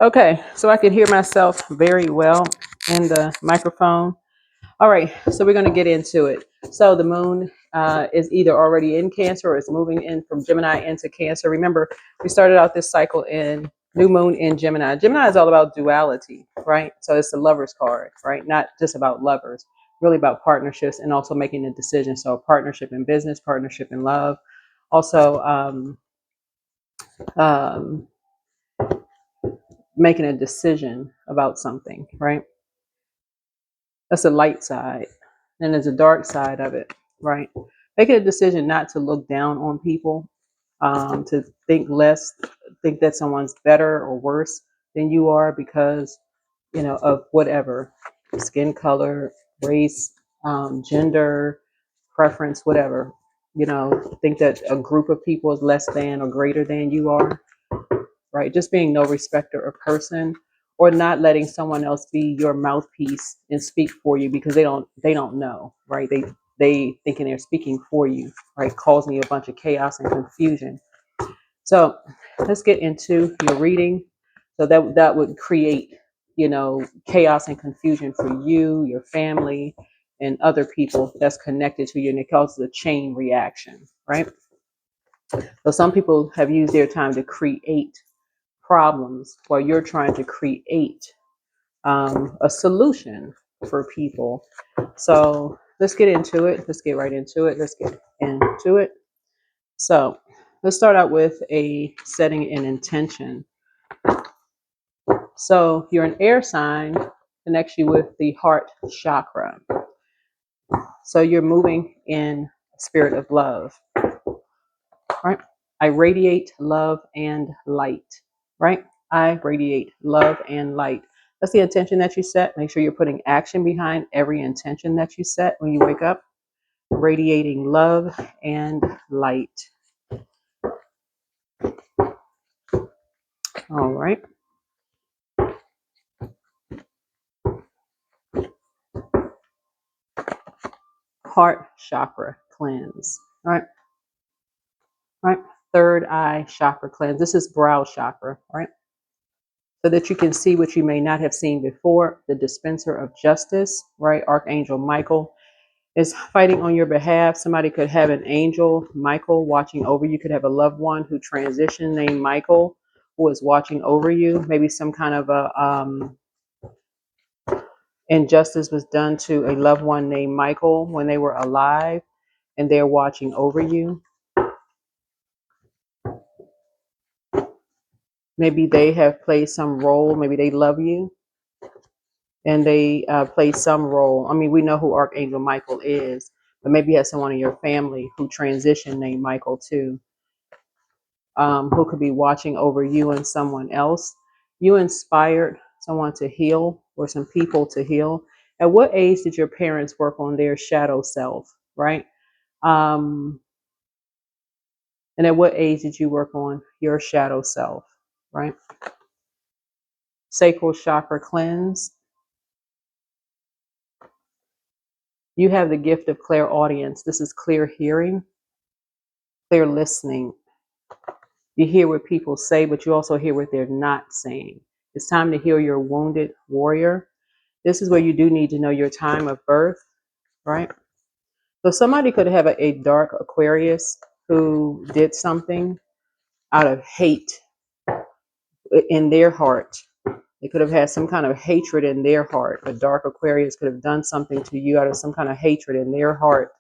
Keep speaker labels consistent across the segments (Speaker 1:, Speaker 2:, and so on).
Speaker 1: Okay, so I can hear myself very well in the microphone. All right, so we're going to get into it. So the moon is either already in Cancer or is moving in from Gemini into Cancer. Remember, we started out this cycle in new moon in Gemini. Gemini is all about duality, right? So it's the lover's card, right? Not just about lovers, really about partnerships and also making a decision. So partnership in business, partnership in love. Also, um, making a decision about something, right? That's the light side. And there's a dark side of it, right? Making a decision not to look down on people, to think less, think that someone's better or worse than you are because, of whatever, skin color, race, gender, preference, whatever. Think that a group of people is less than or greater than you are, right? Just being no respecter of person, or not letting someone else be your mouthpiece and speak for you because they don't know, right? They thinking they're speaking for you, right? Causing you a bunch of chaos and confusion. So let's get into your reading. So that would create, chaos and confusion for you, your family, and other people that's connected to you, and it causes a chain reaction, right? So some people have used their time to create problems while you're trying to create a solution for people. So let's get into it. Let's get right into it. Let's get into it. So let's start out with a setting an intention. So you're an air sign, connects you with the heart chakra. So you're moving in spirit of love, right? I radiate love and light, right? I radiate love and light. That's the intention that you set. Make sure you're putting action behind every intention that you set when you wake up. Radiating love and light. All right. Heart chakra cleanse. All right. All right. Third eye chakra cleanse. This is brow chakra, right? So that you can see what you may not have seen before. The dispenser of justice, right? Archangel Michael is fighting on your behalf. Somebody could have an angel, Michael, watching over you. Could have a loved one who transitioned named Michael, who is watching over you. Maybe some kind of a injustice was done to a loved one named Michael when they were alive, and they're watching over you. Maybe they have played some role. Maybe they love you, and they play some role. I mean, we know who Archangel Michael is, but maybe you have someone in your family who transitioned named Michael too. Who could be watching over you and someone else. You inspired someone to heal or some people to heal. At what age did your parents work on their shadow self, right? And at what age did you work on your shadow self, right? Sacral chakra cleanse. You have the gift of clairaudience. This is clear hearing, clear listening. You hear what people say, but you also hear what they're not saying. It's time to heal your wounded warrior. This is where you do need to know your time of birth, right? So somebody could have a dark Aquarius who did something out of hate in their heart. They could have had some kind of hatred in their heart. A dark Aquarius could have done something to you out of some kind of hatred in their heart.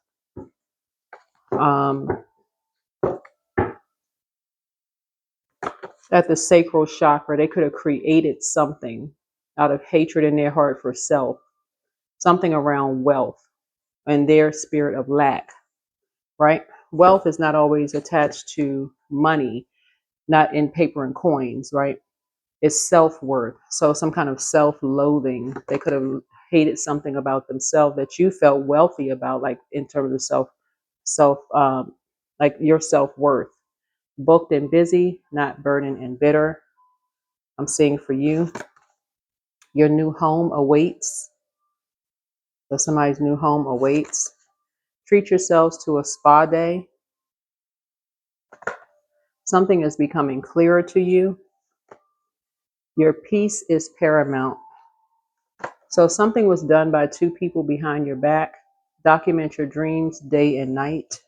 Speaker 1: At the sacral chakra, they could have created something out of hatred in their heart for self, something around wealth and their spirit of lack, right? Wealth is not always attached to money, not in paper and coins, right? It's self-worth. So some kind of self-loathing. They could have hated something about themselves that you felt wealthy about, like in terms of like your self-worth. Booked and busy, not burdened and bitter. I'm seeing for you. Your new home awaits. So somebody's new home awaits. Treat yourselves to a spa day. Something is becoming clearer to you. Your peace is paramount. So something was done by two people behind your back. Document your dreams day and night.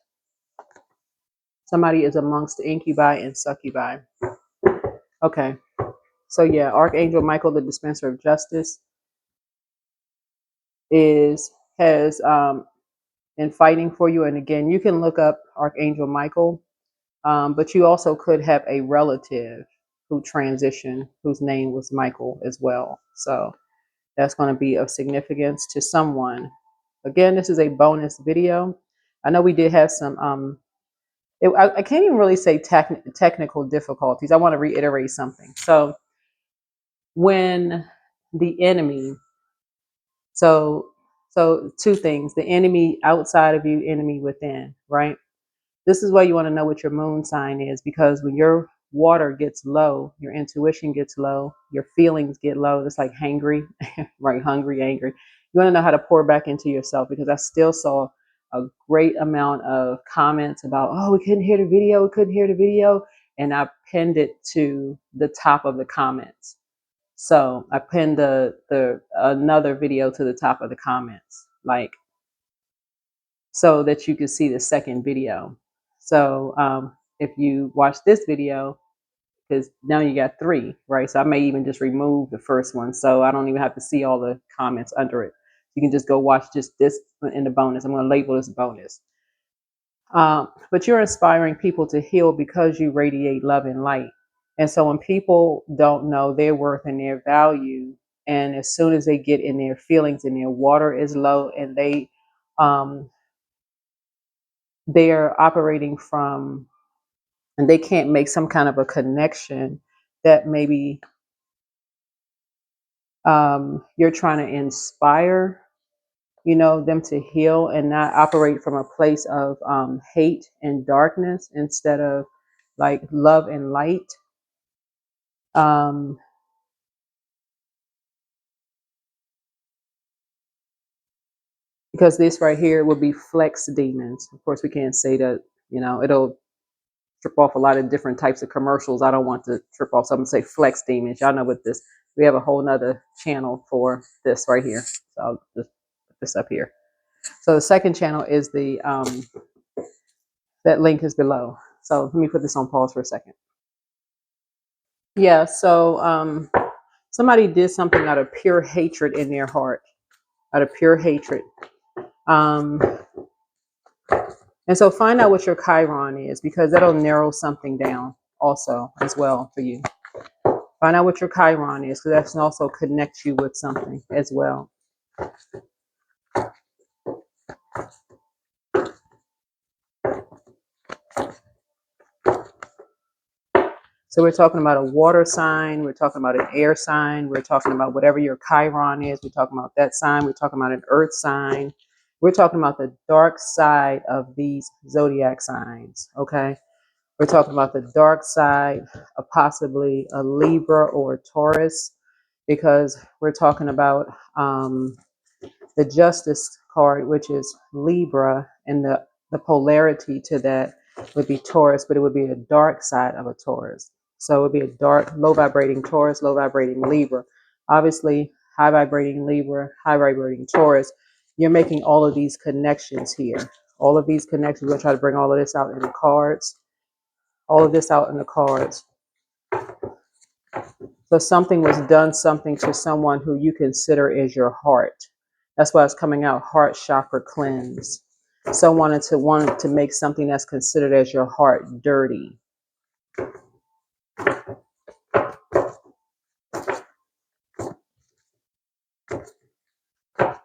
Speaker 1: Somebody is amongst the incubi and succubi. Okay. So yeah, Archangel Michael, the dispenser of justice, has been fighting for you. And again, you can look up Archangel Michael, but you also could have a relative who transitioned whose name was Michael as well. So that's going to be of significance to someone. Again, this is a bonus video. I know we did have some I can't even really say technical difficulties. I want to reiterate something. So when the enemy, so two things: the enemy outside of you, enemy within, right? This is why you want to know what your moon sign is, because when your water gets low, your intuition gets low, your feelings get low. It's like hangry, right? Hungry, angry. You want to know how to pour back into yourself, because I still saw a great amount of comments about, oh, we couldn't hear the video, we couldn't hear the video. And I pinned it to the top of the comments. So I pinned the another video to the top of the comments, like, so that you could see the second video. So if you watch this video, because now you got three, right? So I may even just remove the first one, so I don't even have to see all the comments under it. You can just go watch just this in the bonus. I'm going to label this bonus. But you're inspiring people to heal because you radiate love and light. And so when people don't know their worth and their value, and as soon as they get in their feelings and their water is low, and they're operating from, and they can't make some kind of a connection that maybe you're trying to inspire, them to heal and not operate from a place of hate and darkness instead of like love and light. Um, because this right here would be flex demons. Of course, we can't say that, it'll trip off a lot of different types of commercials. I don't want to trip off. So I'm gonna say flex demons. Y'all know what this, we have a whole nother channel for this right here. So I'll just put this up here. So the second channel is the, that link is below. So let me put this on pause for a second. Yeah, so somebody did something out of pure hatred in their heart, out of pure hatred. And so find out what your Chiron is, because that'll narrow something down also as well for you. Find out what your Chiron is, because that can also connect you with something as well. So we're talking about a water sign, we're talking about an air sign, we're talking about whatever your Chiron is, we're talking about that sign, we're talking about an earth sign. We're talking about the dark side of these zodiac signs, okay? We're talking about the dark side of possibly a Libra or a Taurus, because we're talking about the Justice card, which is Libra, and the polarity to that would be Taurus, but it would be a dark side of a Taurus. So it would be a dark, low vibrating Taurus, low vibrating Libra. Obviously, high vibrating Libra, high vibrating Taurus. You're making all of these connections here. All of these connections. We'll try to bring all of this out in the cards. All of this out in the cards. So something was done, something to someone who you consider as your heart. That's why it's coming out, heart chakra cleanse. So wanted to make something that's considered as your heart dirty.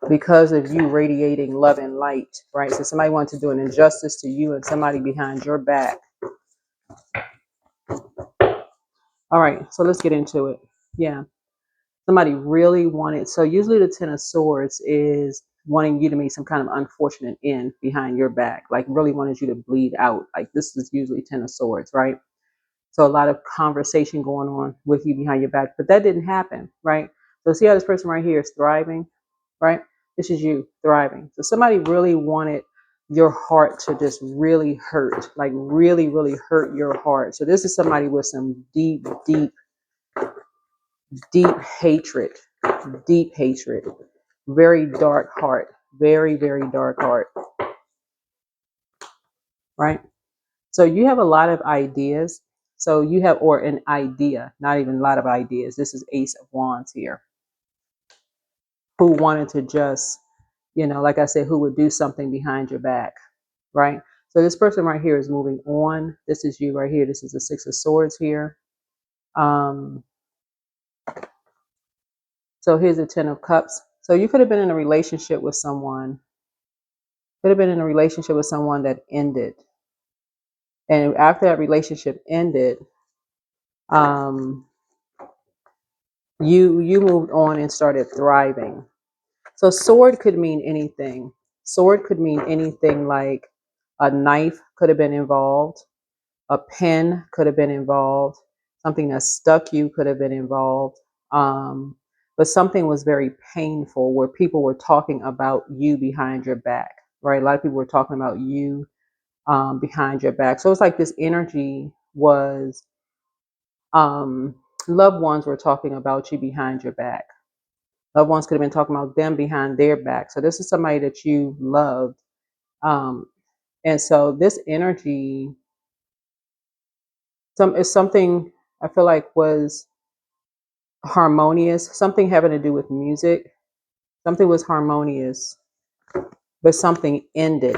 Speaker 1: Because of you radiating love and light, right? So somebody wanted to do an injustice to you and somebody behind your back. All right, so let's get into it. Yeah. Somebody really wanted, so usually the Ten of Swords is wanting you to make some kind of unfortunate end behind your back, like really wanted you to bleed out. Like this is usually Ten of Swords, right? So a lot of conversation going on with you behind your back, but that didn't happen, right? So see how this person right here is thriving, right? This is you thriving. So somebody really wanted your heart to just really hurt, like really, really hurt your heart. So this is somebody with some deep, deep deep hatred, deep hatred, very dark heart, very, very dark heart, right? So you have a lot of ideas. So you have, or an idea, not even a lot of ideas. This is Ace of Wands here, who wanted to just, like I said, who would do something behind your back, right? So this person right here is moving on. This is you right here. This is the Six of Swords here. So here's the Ten of Cups. So you could have been in a relationship with someone, that ended. And after that relationship ended, um, you moved on and started thriving. So sword could mean anything. Sword could mean anything, like a knife could have been involved, a pen could have been involved, something that stuck you could have been involved. But something was very painful where people were talking about you behind your back, right? A lot of people were talking about you behind your back. So it's like this energy was, loved ones were talking about you behind your back. Loved ones could have been talking about them behind their back. So this is somebody that you loved. Um, and so this energy, is something I feel like was harmonious, something having to do with music. Something was harmonious, but something ended.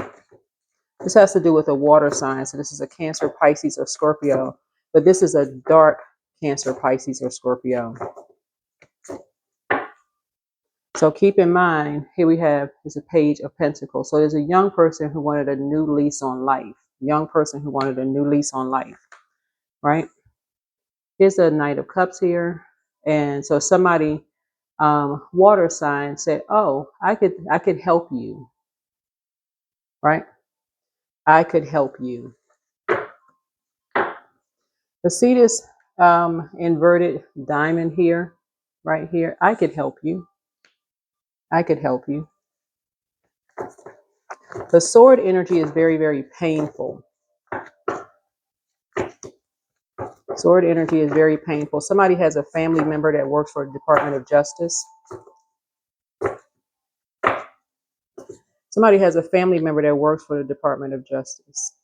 Speaker 1: This has to do with a water sign. So this is a Cancer, Pisces, or Scorpio. But this is a dark Cancer, Pisces, or Scorpio. So keep in mind, here we have is a Page of Pentacles. So there's a young person who wanted a new lease on life. Young person who wanted a new lease on life, right? Here's a Knight of Cups here. And so somebody, water sign, said, oh, I could help you, right? I could help you. But see this inverted diamond here, right here? I could help you. I could help you. The sword energy is very, very painful. Sword energy is very painful. Somebody has a family member that works for the Department of Justice. Somebody has a family member that works for the Department of Justice.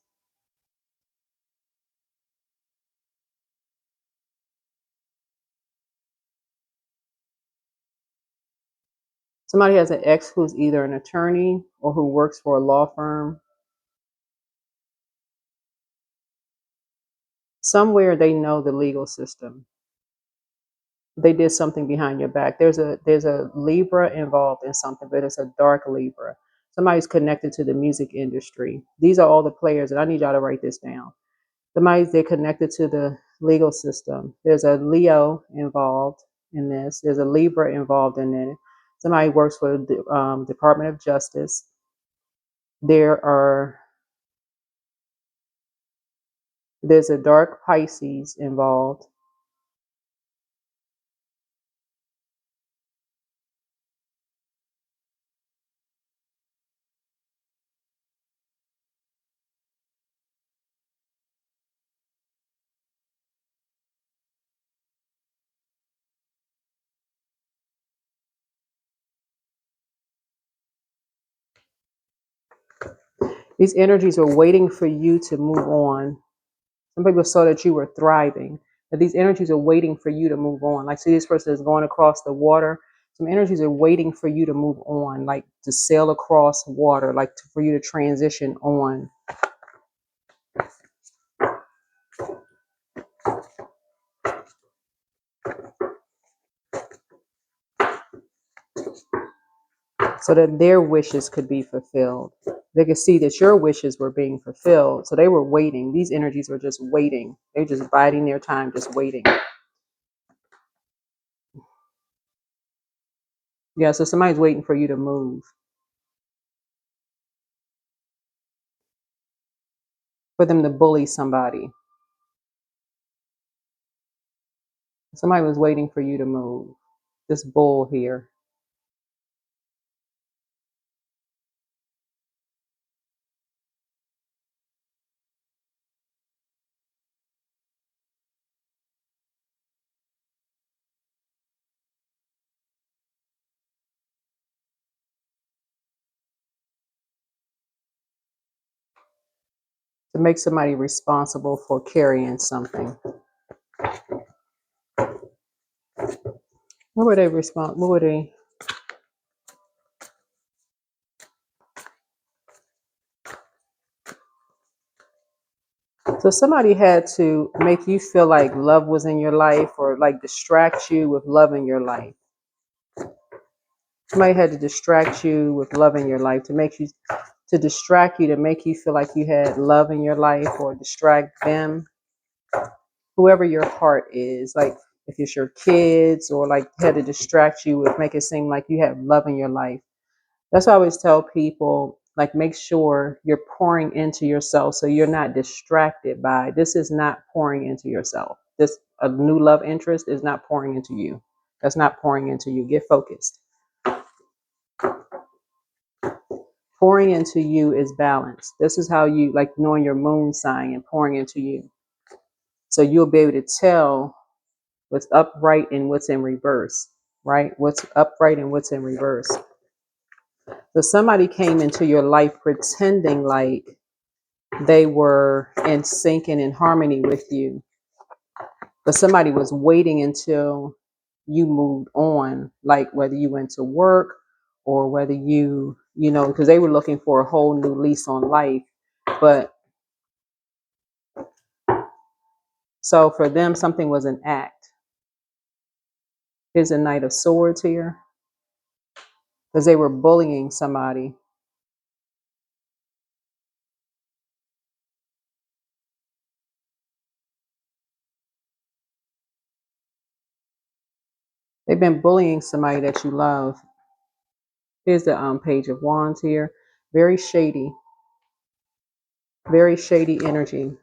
Speaker 1: Somebody has an ex who's either an attorney or who works for a law firm. Somewhere they know the legal system. They did something behind your back. There's a Libra involved in something, but it's a dark Libra. Somebody's connected to the music industry. These are all the players, and I need y'all to write this down. They're connected to the legal system. There's a Leo involved in this. There's a Libra involved in it. Somebody works for the Department of Justice. There's a dark Pisces involved. These energies are waiting for you to move on. Some people saw that you were thriving, but these energies are waiting for you to move on. Like, see, this person is going across the water. Some energies are waiting for you to move on, like to sail across water, like for you to transition on. So that their wishes could be fulfilled. They could see that your wishes were being fulfilled. So they were waiting. These energies were just waiting. They're just biding their time, just waiting. Yeah, so somebody's waiting for you to move, for them to bully somebody. Somebody was waiting for you to move. This bull here. to make somebody responsible for carrying something. What were they What were they? So somebody had to make you feel like love was in your life, or like distract you with love in your life. Somebody had to distract you with love in your life to distract you, to make you feel like you had love in your life, or distract them, whoever your heart is. Like if it's your kids, or like had to distract you with, make it seem like you have love in your life. That's why I always tell people, like, make sure you're pouring into yourself so you're not distracted by, this is not pouring into yourself. This, a new love interest is not pouring into you. That's not pouring into you. Get focused. Pouring into you is balance. This is how you, like knowing your moon sign and pouring into you. So you'll be able to tell what's upright and what's in reverse, right? What's upright and what's in reverse. So somebody came into your life pretending like they were in sync and in harmony with you, but somebody was waiting until you moved on, like whether you went to work or whether you know, because they were looking for a whole new lease on life. But so for them, something was an act. Here's a Knight of Swords here, because they were bullying somebody. They've been bullying somebody that you love. Here's the Page of Wands here. Very shady energy.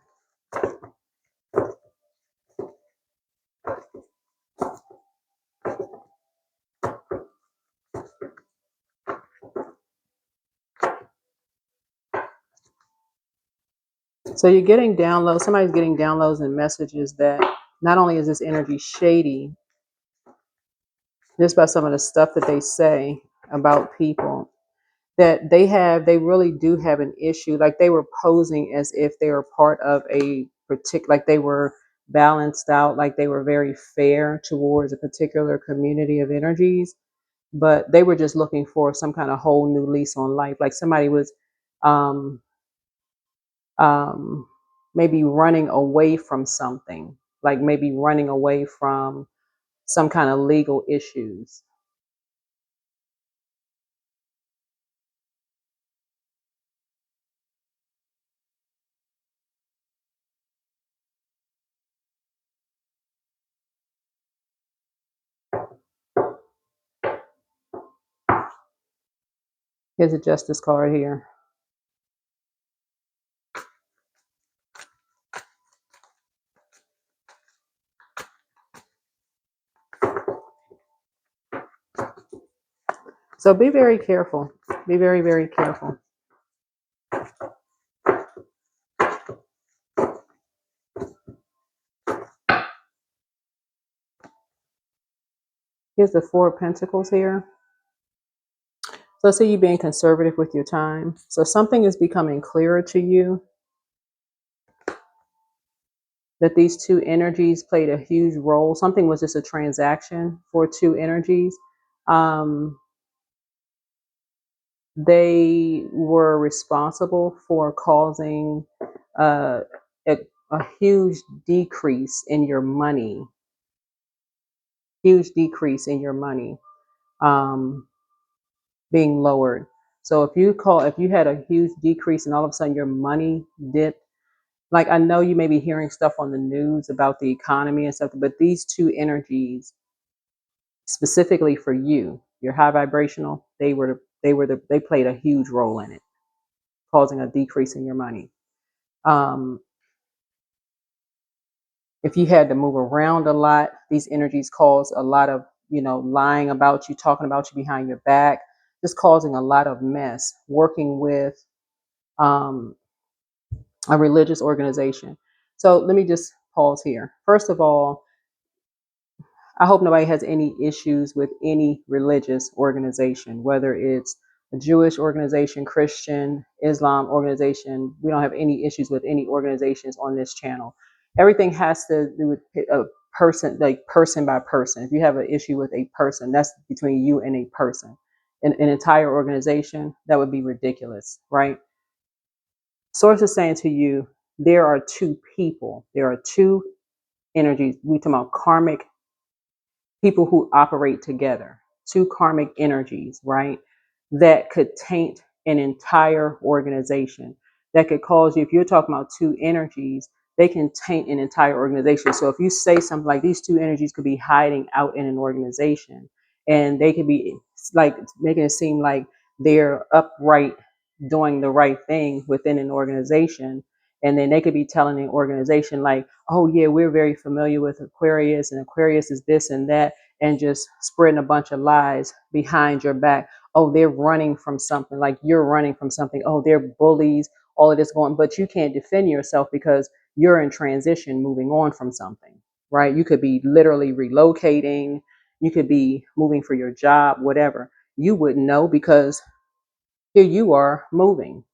Speaker 1: So you're getting downloads. Somebody's getting downloads and messages that not only is this energy shady, just by some of the stuff that they say about people, that they really do have an issue. Like they were posing as if they were part of a particular, like they were balanced out, like they were very fair towards a particular community of energies, but they were just looking for some kind of whole new lease on life. Like somebody was um, um, maybe running away from something, like maybe running away from some kind of legal issues. Here's a justice card here. So be very careful. Be very, very careful. Here's the Four of Pentacles here. So I see you being conservative with your time. So something is becoming clearer to you, that these two energies played a huge role. Something was just a transaction for two energies. They were responsible for causing uh, a, a huge decrease in your money. Huge decrease in your money being lowered. So if you had a huge decrease and all of a sudden your money dipped, like I know you may be hearing stuff on the news about the economy and stuff, but these two energies specifically for you, you're high vibrational, they played a huge role in it, causing a decrease in your money. Um, if you had to move around a lot, these energies cause a lot of, lying about you, talking about you behind your back, just causing a lot of mess, working with um, a religious organization. So let me just pause here. First of all, I hope nobody has any issues with any religious organization, whether it's a Jewish organization, Christian, Islam organization. We don't have any issues with any organizations on this channel. Everything has to do with a person, like person by person. If you have an issue with a person, that's between you and a person. An entire organization, that would be ridiculous, right? Source is saying to you, there are two people, there are two energies. We talk about karmic people who operate together, two karmic energies, right? That could taint an entire organization. That could cause you, if you're talking about two energies, they can taint an entire organization. So if you say something like these two energies could be hiding out in an organization and they could be like making it seem like they're upright, doing the right thing within an organization. And then they could be telling the organization like, oh yeah, we're very familiar with Aquarius and Aquarius is this and that, and just spreading a bunch of lies behind your back. Oh, they're running from something, like you're running from something. Oh, they're bullies, all of this going, but you can't defend yourself because you're in transition, moving on from something, right? You could be literally relocating, you could be moving for your job, whatever. You wouldn't know because here you are moving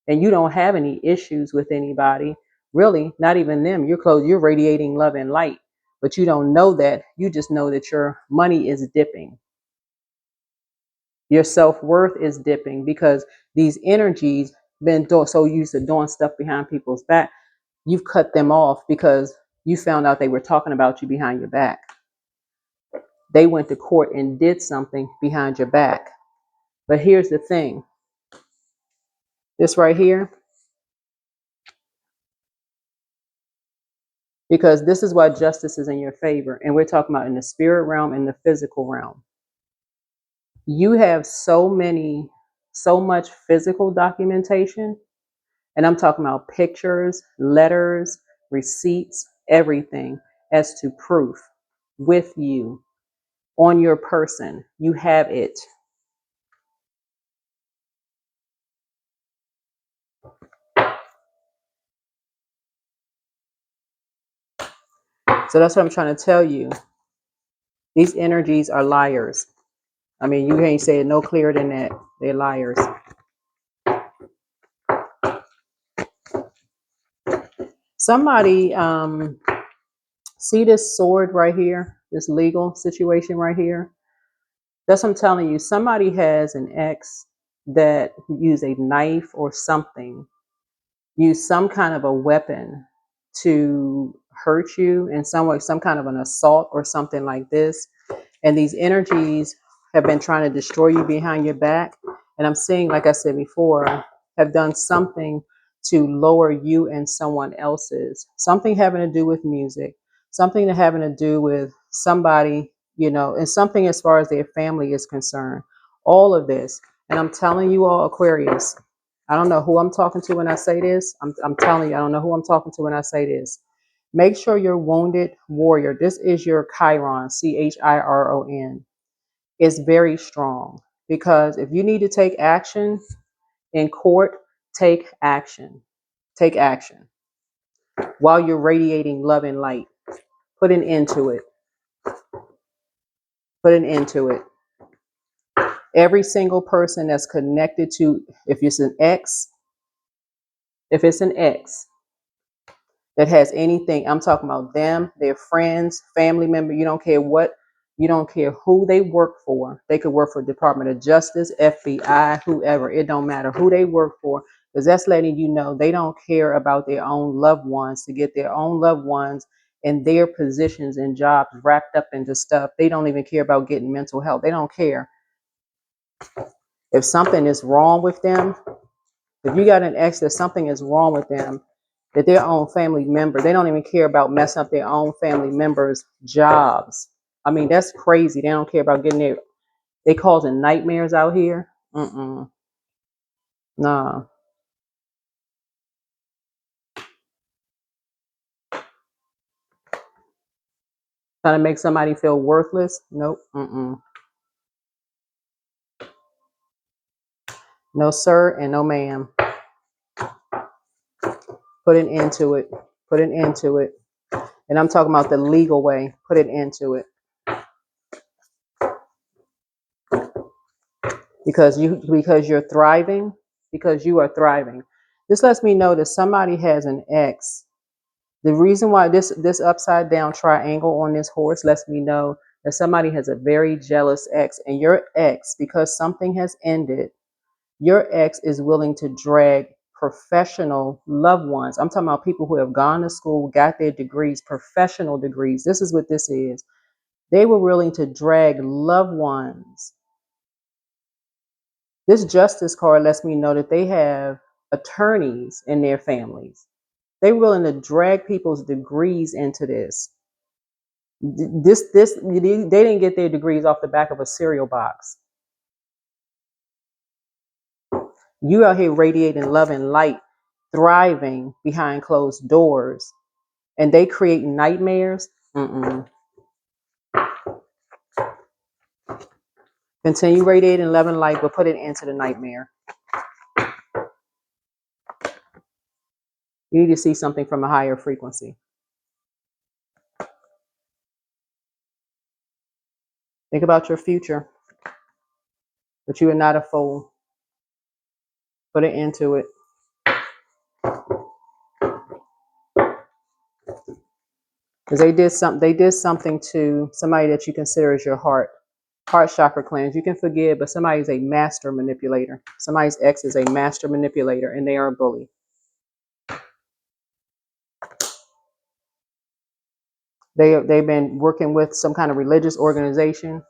Speaker 1: and you don't have any issues with anybody, really, not even them. You're close, you're radiating love and light, but you don't know that. You just know that your money is dipping. Your self-worth is dipping because these energies been so used to doing stuff behind people's back. You've cut them off because you found out they were talking about you behind your back. They went to court and did something behind your back. But here's the thing. This right here, because this is why justice is in your favor. And we're talking about in the spirit realm and the physical realm. You have so much physical documentation. And I'm talking about pictures, letters, receipts, everything as to proof with you on your person. You have it. So that's what I'm trying to tell you. These energies are liars. I mean, you can't say it no clearer than that. They're liars. Somebody, see this sword right here, this legal situation right here? That's what I'm telling you. Somebody has an ex that used a knife or something, use some kind of a weapon to hurt you in some way, some kind of an assault or something like this. And these energies have been trying to destroy you behind your back. And I'm seeing, like I said before, have done something to lower you and someone else's, something having to do with music, something having to do with somebody, you know, and something as far as their family is concerned. All of this. And I'm telling you all, Aquarius, I don't know who I'm talking to when I say this. I'm telling you, I don't know who I'm talking to when I say this. Make sure your wounded warrior, this is your Chiron, Chiron, is very strong. Because if you need to take action in court, take action. Take action while you're radiating love and light. Put an end to it. Put an end to it. Every single person that's connected to, if it's an ex, that has anything, I'm talking about them, their friends, family member, you don't care what, you don't care who they work for. They could work for Department of Justice, FBI, whoever. It don't matter who they work for, because that's letting you know they don't care about their own loved ones, to get their own loved ones and their positions and jobs wrapped up into stuff. They don't even care about getting mental health. They don't care. If something is wrong with them, if you got an ex that something is wrong with them, that their own family member, they don't even care about messing up their own family members' jobs. I mean, that's crazy. They don't care about getting they causing nightmares out here. Nah. Trying to make somebody feel worthless. Nope. No, sir, and no, ma'am. Put an end to it. Put an end to it. And I'm talking about the legal way. Put an end to it. because you're thriving, because you are thriving. This lets me know that somebody has an ex. The reason why this upside down triangle on this horse lets me know that somebody has a very jealous ex, and your ex, because something has ended, your ex is willing to drag professional loved ones. I'm talking about people who have gone to school, got their degrees, professional degrees. This is what this is. They were willing to drag loved ones. This justice card lets me know that they have attorneys in their families. They're willing to drag people's degrees into this. They didn't get their degrees off the back of a cereal box. You out here radiating love and light, thriving behind closed doors, and they create nightmares. Continue radiating love and light, but put it into the nightmare. You need to see something from a higher frequency. Think about your future, but you are not a fool. Put it into it. Because they did something to somebody that you consider as your heart chakra cleanse. You can forgive, but somebody's a master manipulator. Somebody's ex is a master manipulator, and they are a bully. They've been working with some kind of religious organization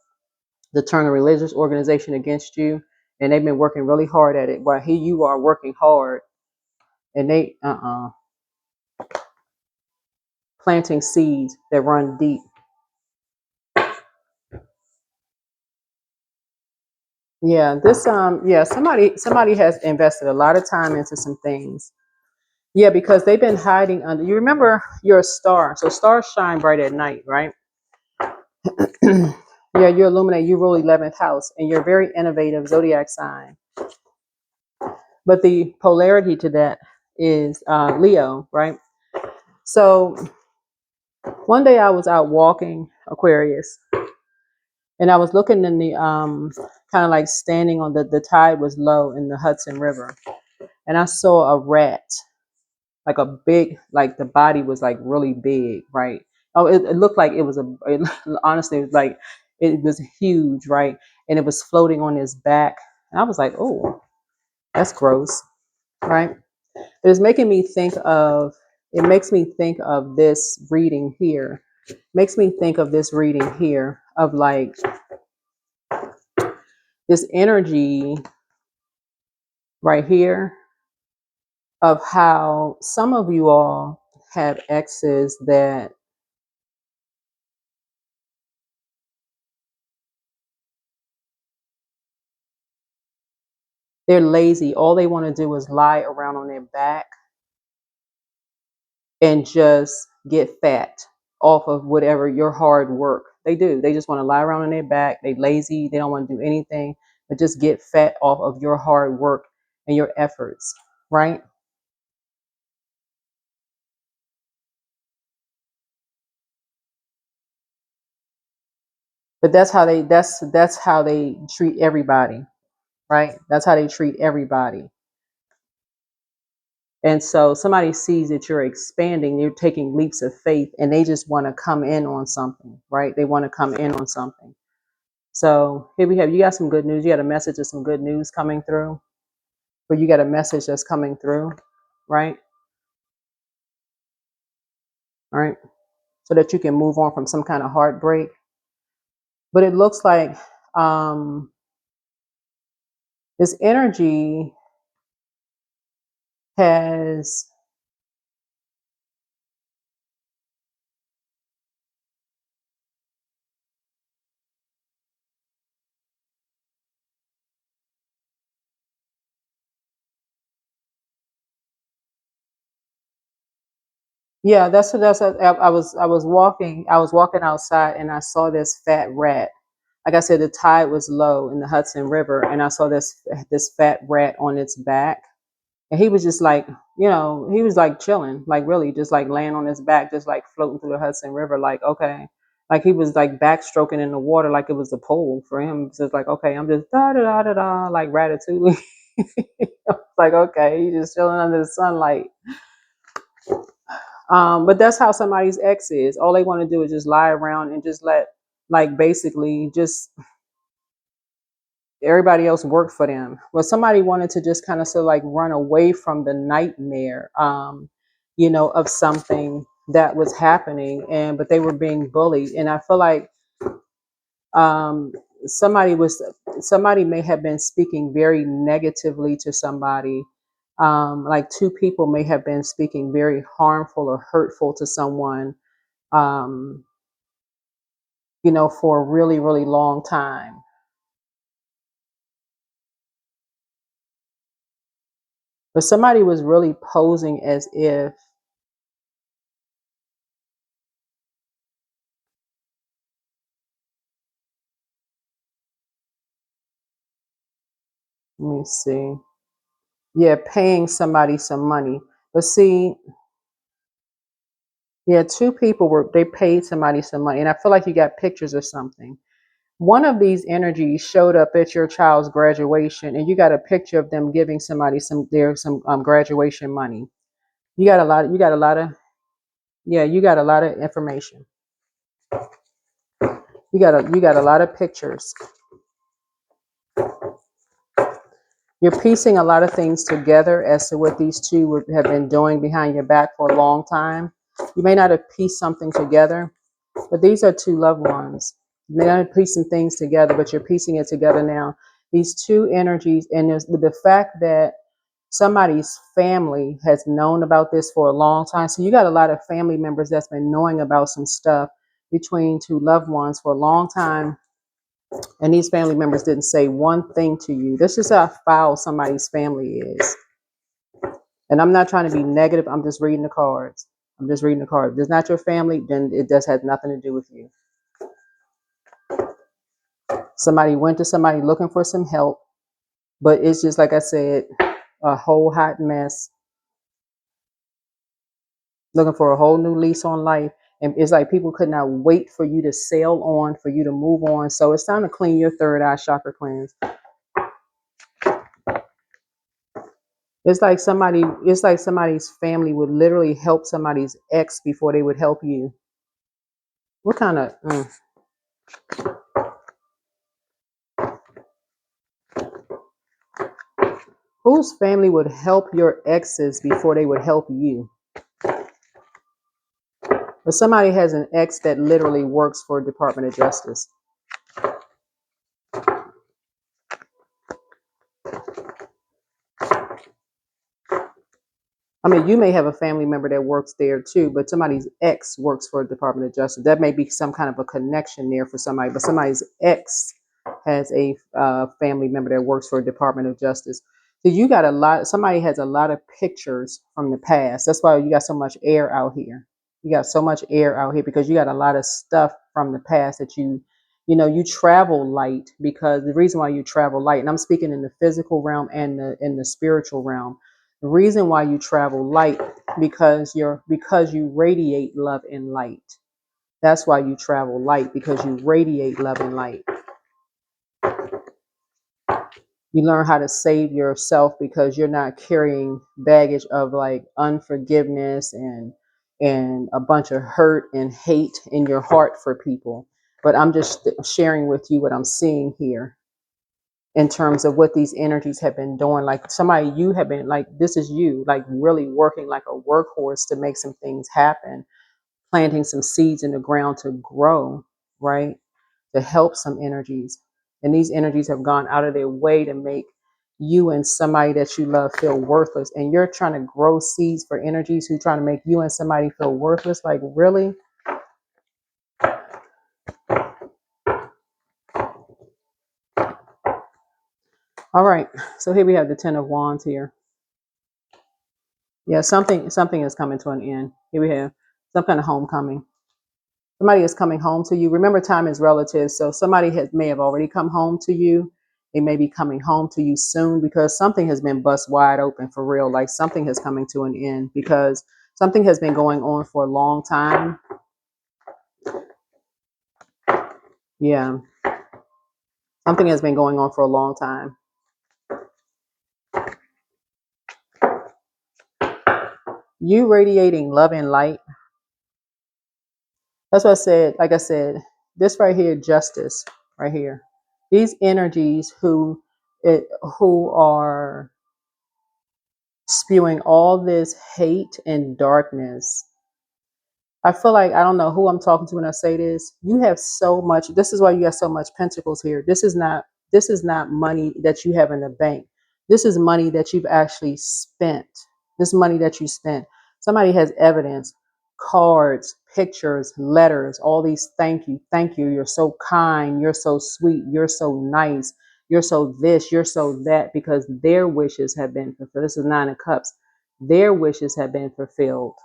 Speaker 1: to turn a religious organization against you, and they've been working really hard at it. While here you are working hard, and they planting seeds that run deep. Yeah, somebody has invested a lot of time into some things. Yeah, because they've been hiding under. You remember you're a star, so stars shine bright at night, right? Yeah, you illuminate. You rule 11th house, and you're a very innovative zodiac sign. But the polarity to that is Leo, right? So one day I was out walking, Aquarius, and I was looking in the kind of like standing on the tide was low in the Hudson River, and I saw a rat, like a big, like the body was like really big, right? Oh, it looked like honestly, it was like it was huge, right? And it was floating on his back, and I was like, oh, that's gross, right? It's making me think of. It makes me think of this reading here. Makes me think of this reading here of like this energy right here of how some of you all have exes that they're lazy. All they want to do is lie around on their back and just get fat off of whatever your hard work. They do. They just want to lie around on their back. They lazy. They don't want to do anything but just get fat off of your hard work and your efforts, right? But that's how they treat everybody, right? That's how they treat everybody. And so somebody sees that you're expanding, you're taking leaps of faith, and they just want to come in on something, right? They want to come in on something. So here we have, you got some good news. You got a message of some good news coming through, or you got a message that's coming through, right? All right. So that you can move on from some kind of heartbreak. But it looks like this energy has yeah, I was walking outside and I saw this fat rat. Like I said, the tide was low in the Hudson River, and I saw this fat rat on its back, and he was just like, he was like chilling, like really just like laying on his back, just like floating through the Hudson River, like okay. Like he was like backstroking in the water like it was a pole for him. It's just like, okay, I'm just da da da da da like Ratatouille. Like, okay, you just chilling under the sunlight. But that's how somebody's ex is. All they want to do is just lie around and just let, like, basically just everybody else work for them. Well, somebody wanted to just kind of sort of like run away from the nightmare, of something that was happening, and but they were being bullied. And I feel like um, somebody was somebody may have been speaking very negatively to somebody. Like two people may have been speaking very harmful or hurtful to someone, um, for a really, really long time. But somebody was really posing as if, let me see, yeah, paying somebody some money. But see, yeah, two people they paid somebody some money. And I feel like you got pictures or something. One of these energies showed up at your child's graduation, and you got a picture of them giving somebody some graduation money. You got a lot of, yeah, you got a lot of information. You got a lot of pictures. You're piecing a lot of things together as to what these two have been doing behind your back for a long time. You may not have pieced something together, but these are two loved ones. You may not have pieced some things together, but you're piecing it together now. These two energies, and there's the fact that somebody's family has known about this for a long time. So you got a lot of family members that's been knowing about some stuff between two loved ones for a long time, and these family members didn't say one thing to you. This is how foul somebody's family is. And I'm not trying to be negative. I'm just reading the cards. I'm just reading the cards. If it's not your family, then it just has nothing to do with you. Somebody went to somebody looking for some help, but it's just like I said, a whole hot mess, looking for a whole new lease on life. And it's like people could not wait for you to sail on, for you to move on. So it's time to clean your third eye chakra cleanse. It's like somebody's family would literally help somebody's ex before they would help you. What kind of whose family would help your exes before they would help you? But somebody has an ex that literally works for Department of Justice. I mean, you may have a family member that works there too, but somebody's ex works for the Department of Justice. That may be some kind of a connection there for somebody, but somebody's ex has a family member that works for the Department of Justice. So you got a lot, somebody has a lot of pictures from the past. That's why you got so much air out here. You got so much air out here because you got a lot of stuff from the past that you travel light, because the reason why you travel light, and I'm speaking in the physical realm and in the spiritual realm. The reason why you travel light because you radiate love and light. That's why you travel light, because you radiate love and light. You learn how to save yourself because you're not carrying baggage of like unforgiveness and a bunch of hurt and hate in your heart for people. But I'm just sharing with you what I'm seeing here in terms of what these energies have been doing. Like somebody, you have been like, this is you, like really working like a workhorse to make some things happen, planting some seeds in the ground to grow, right? To help some energies. And these energies have gone out of their way to make you and somebody that you love feel worthless. And you're trying to grow seeds for energies who trying to make you and somebody feel worthless. Like, really? All right. So here we have the Ten of Wands here. Yeah, something is coming to an end. Here we have some kind of homecoming. Somebody is coming home to you. Remember, time is relative. So somebody may have already come home to you. They may be coming home to you soon because something has been bust wide open for real. Like something is coming to an end because something has been going on for a long time. Yeah. Something has been going on for a long time. You radiating love and light. That's what I said. Like I said, this right here, justice, right here. These energies who are spewing all this hate and darkness. I feel like I don't know who I'm talking to when I say this. You have so much. This is why you have so much pentacles here. This is not money that you have in the bank. This is money that you've actually spent. This money that you spent. Somebody has evidence, cards, pictures, letters, all these thank you. You're so kind, you're so sweet, you're so nice, you're so this, you're so that, because their wishes have been fulfilled. This is Nine of Cups. Their wishes have been fulfilled.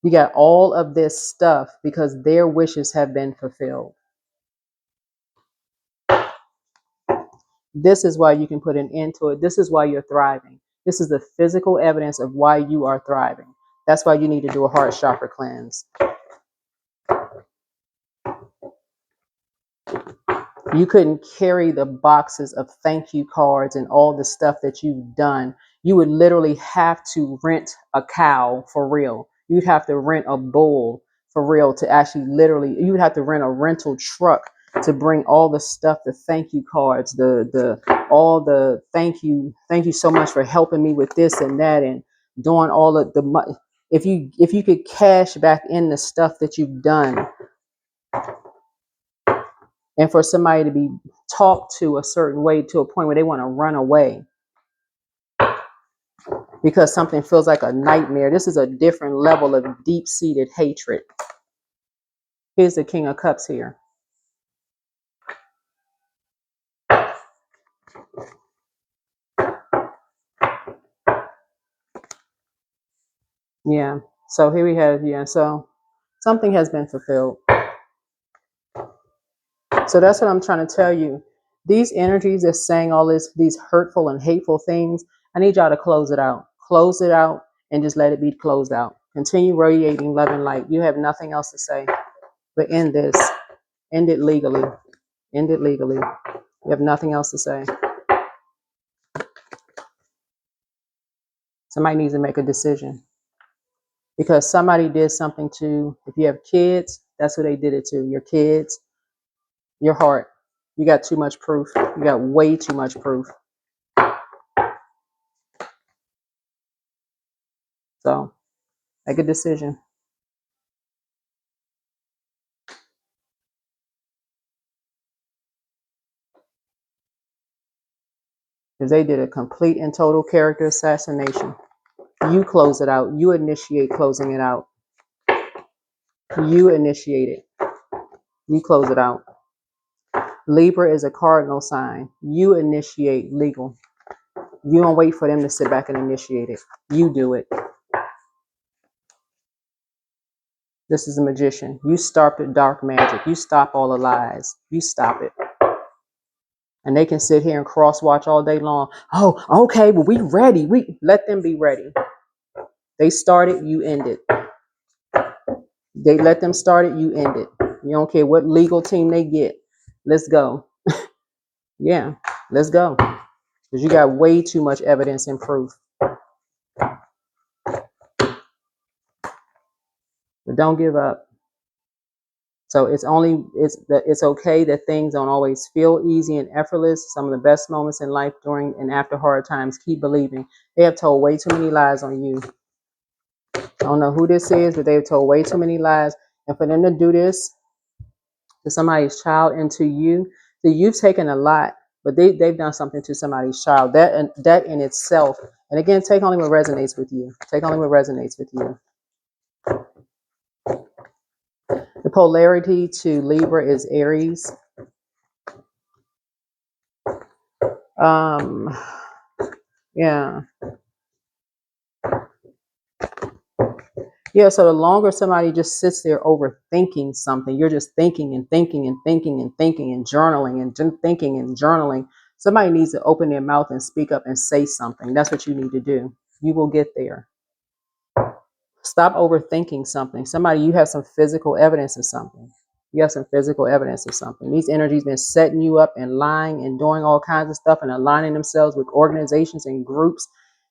Speaker 1: You got all of this stuff because their wishes have been fulfilled. This is why you can put an end to it. This is why you're thriving. This is the physical evidence of why you are thriving. That's why you need to do a heart chakra cleanse. You couldn't carry the boxes of thank you cards and all the stuff that you've done. You would literally have to rent a cow for real. You'd have to rent a bull for real to actually literally, you would have to rent a rental truck to bring all the stuff, the thank you cards, all the thank you so much for helping me with this and that, and doing all of the money. If you could cash back in the stuff that you've done, and for somebody to be talked to a certain way to a point where they want to run away because something feels like a nightmare. This is a different level of deep-seated hatred. Here's the King of Cups here. Yeah. So here we have, so something has been fulfilled. So that's what I'm trying to tell you. These energies that's saying all these hurtful and hateful things, I need y'all to close it out. Close it out and just let it be closed out. Continue radiating love and light. You have nothing else to say. But end this. End it legally. End it legally. You have nothing else to say. Somebody needs to make a decision. Because somebody did something to, if you have kids, that's who they did it to. Your kids, your heart. You got too much proof. You got way too much proof. So make a decision. Because they did a complete and total character assassination. You close it out. You initiate closing it out. You initiate it. You close it out. Libra is a cardinal sign. You initiate legal. You don't wait for them to sit back and initiate it. You do it. This is a magician. You start the dark magic. You stop all the lies. You stop it. And they can sit here and cross watch all day long. Oh, okay, well, we ready. We let them be ready. They started, you end it. They let them start it, you end it. You don't care what legal team they get. Let's go. Yeah, let's go. Because you got way too much evidence and proof. But don't give up. So it's okay that things don't always feel easy and effortless. Some of the best moments in life during and after hard times. Keep believing. They have told way too many lies on you. I don't know who this is, but they've told way too many lies. And for them to do this to somebody's child and to you, so you've taken a lot, but they've done something to somebody's child. That in itself, and again, take only what resonates with you. Take only what resonates with you. The polarity to Libra is Aries. Yeah. Yeah, so the longer somebody just sits there overthinking something, you're just thinking and thinking and thinking and thinking and journaling and thinking and journaling. Somebody needs to open their mouth and speak up and say something. That's what you need to do. You will get there. Stop overthinking something. You have some physical evidence of something. You have some physical evidence of something. These energies been setting you up and lying and doing all kinds of stuff and aligning themselves with organizations and groups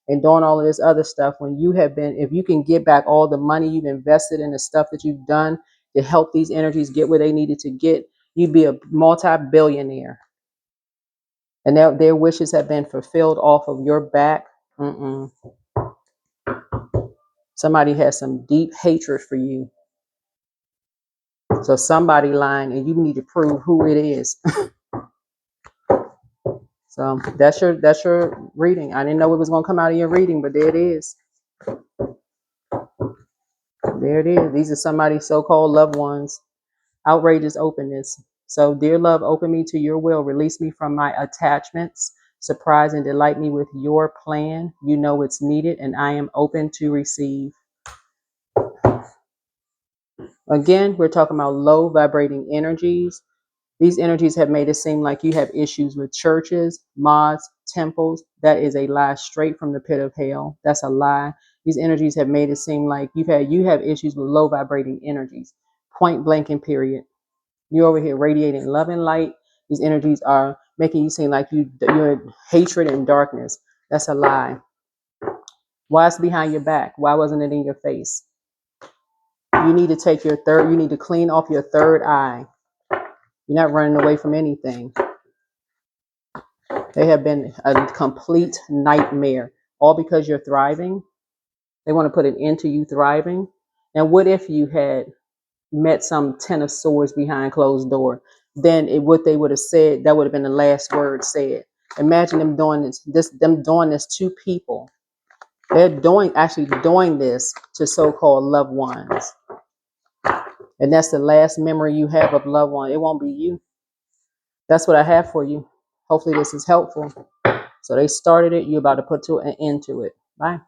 Speaker 1: and doing all of this other stuff when you have been, if you can get back all the money you've invested in the stuff that you've done to help these energies get where they needed to get, you'd be a multi-billionaire. And their wishes have been fulfilled off of your back. Somebody has some deep hatred for you. So somebody lying and you need to prove who it is. So that's your reading. I didn't know it was going to come out of your reading, but there it is. There it is. These are somebody's so-called loved ones. Outrageous openness. So, dear love, open me to your will. Release me from my attachments. Surprise and delight me with your plan. You know it's needed, and I am open to receive. Again, we're talking about low vibrating energies. These energies have made it seem like you have issues with churches, mosques, temples. That is a lie straight from the pit of hell. That's a lie. These energies have made it seem like you have issues with low vibrating energies. Point blank and period. You're over here radiating love and light. These energies are making you seem like you're in hatred and darkness. That's a lie. Why it's behind your back? Why wasn't it in your face? You need to clean off your third eye. You're not running away from anything. They have been a complete nightmare, all because you're thriving. They want to put an end to you thriving. And what if you had met some 10 of swords behind closed door? Then what they would have said, that would have been the last word said. Imagine them doing this to people. They're actually doing this to so-called loved ones. And that's the last memory you have of loved one. It won't be you. That's what I have for you. Hopefully this is helpful. So they started it. You're about to put an end to it. Bye.